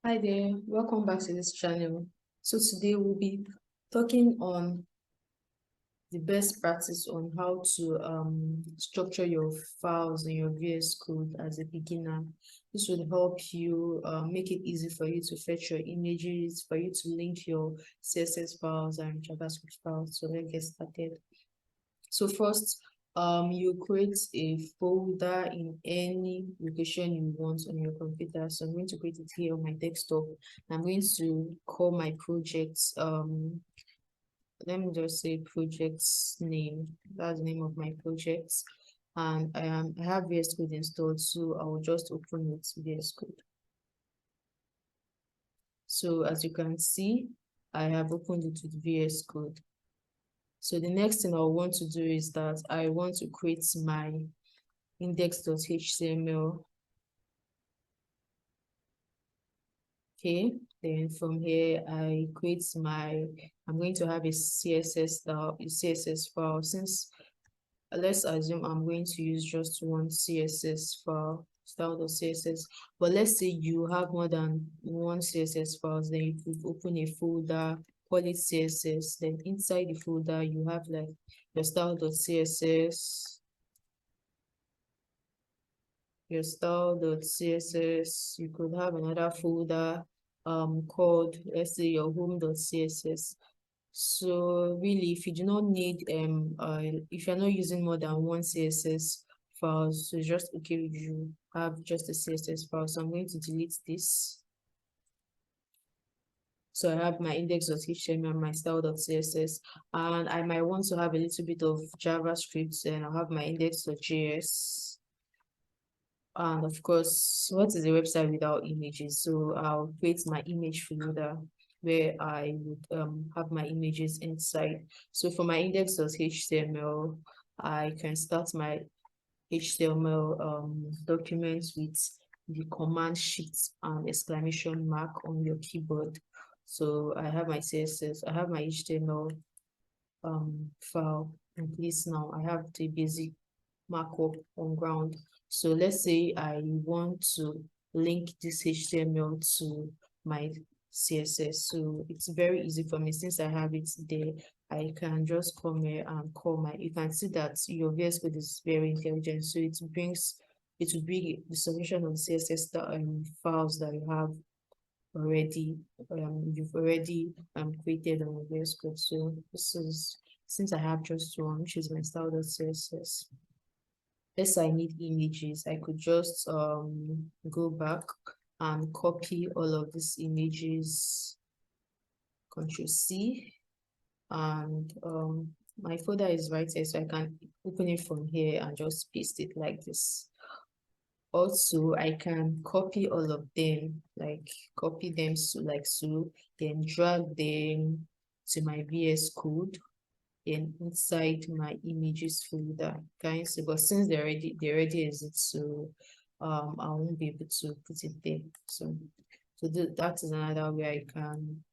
Hi there, welcome back to this channel. So today we'll be talking on the best practice on how to structure your files in your VS Code as a beginner. This will help you make it easy for you to fetch your images, for you to link your CSS files and JavaScript files. So let's get started. So first, you create a folder in any location you want on your computer. So I'm going to create it here on my desktop. I'm going to call my project, let me just say project's name. That's the name of my project. And I have VS Code installed, so I will just open it VS Code. So as you can see, I have opened it with VS Code. So the next thing I want to do is that I want to create my index.html. Okay, then from here I create I'm going to have a CSS file. Since let's assume I'm going to use just one CSS file, style.css, but let's say you have more than one CSS files, then you could open a folder, call it CSS, then inside the folder you have like your style.css, your style.css. You could have another folder called, let's say, your home.css. So really, if you do not need if you're not using more than one CSS file, so it's just okay if you have just a CSS file. So I'm going to delete this. So I have my index.html and my style.css, and I might want to have a little bit of JavaScript, and I'll have my index.js. And of course, what is a website without images? So I'll create my image folder where I would have my images inside. So for my index.html, I can start my HTML documents with the command sheet and exclamation mark on your keyboard. So I have my CSS, I have my HTML file in place now. I have the basic markup on ground. So let's say I want to link this HTML to my CSS. So it's very easy for me since I have it there. I can just come here and call you can see that your VS Code is very intelligent. So it will bring the solution of CSS files that you have already, you've already created on VS Code. So this is, since I have just one, which is my style.css. Let's say I need images, I could just go back and copy all of these images, Control C, and my folder is right here, so I can open it from here and just paste it like this. Also, I can copy all of them, like copy them so, then drag them to my VS Code and inside my images folder. Guys, but since they already exist, so I won't be able to put it there. So that is another way I can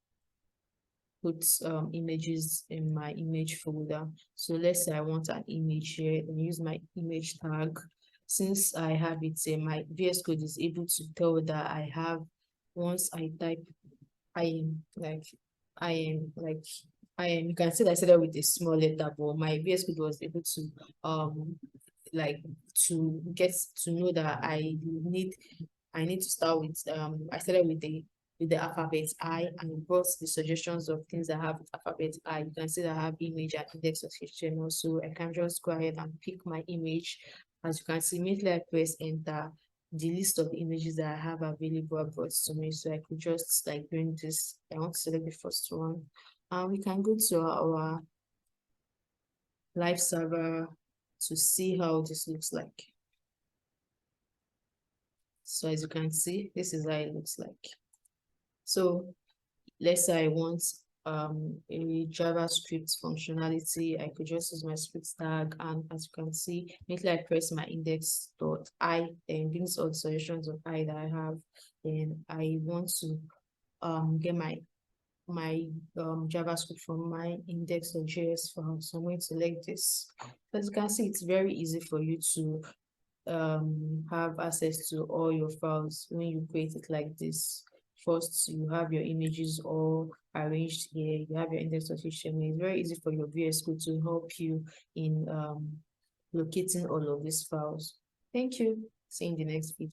put images in my image folder. So let's say I want an image here and use my image tag. Since I have it in my VS Code is able to tell that I have, once I type I am like you can see that I started with a small letter, but my VS Code was able to like to get to know that I need to start with I started with the alphabet I and brought the suggestions of things that have alphabet I. You can see that I have image and index of HTML. So I can just go ahead and pick my image. As you can see, immediately I press enter, the list of images that I have available are brought to me. So I could just like bring this, I want to select the first one. And we can go to our live server to see how this looks like. So as you can see, this is how it looks like. So let's say I want a JavaScript functionality, I could just use my script tag, and as you can see, immediately I press my index.I, then brings all the suggestions of I that I have. Then I want to get my JavaScript from my index.js file. So I'm going to select this. As you can see, it's very easy for you to have access to all your files when you create it like this. First, you have your images all arranged here. You have your index.html. It's very easy for your Vscode to help you in locating all of these files. Thank you. See you in the next video.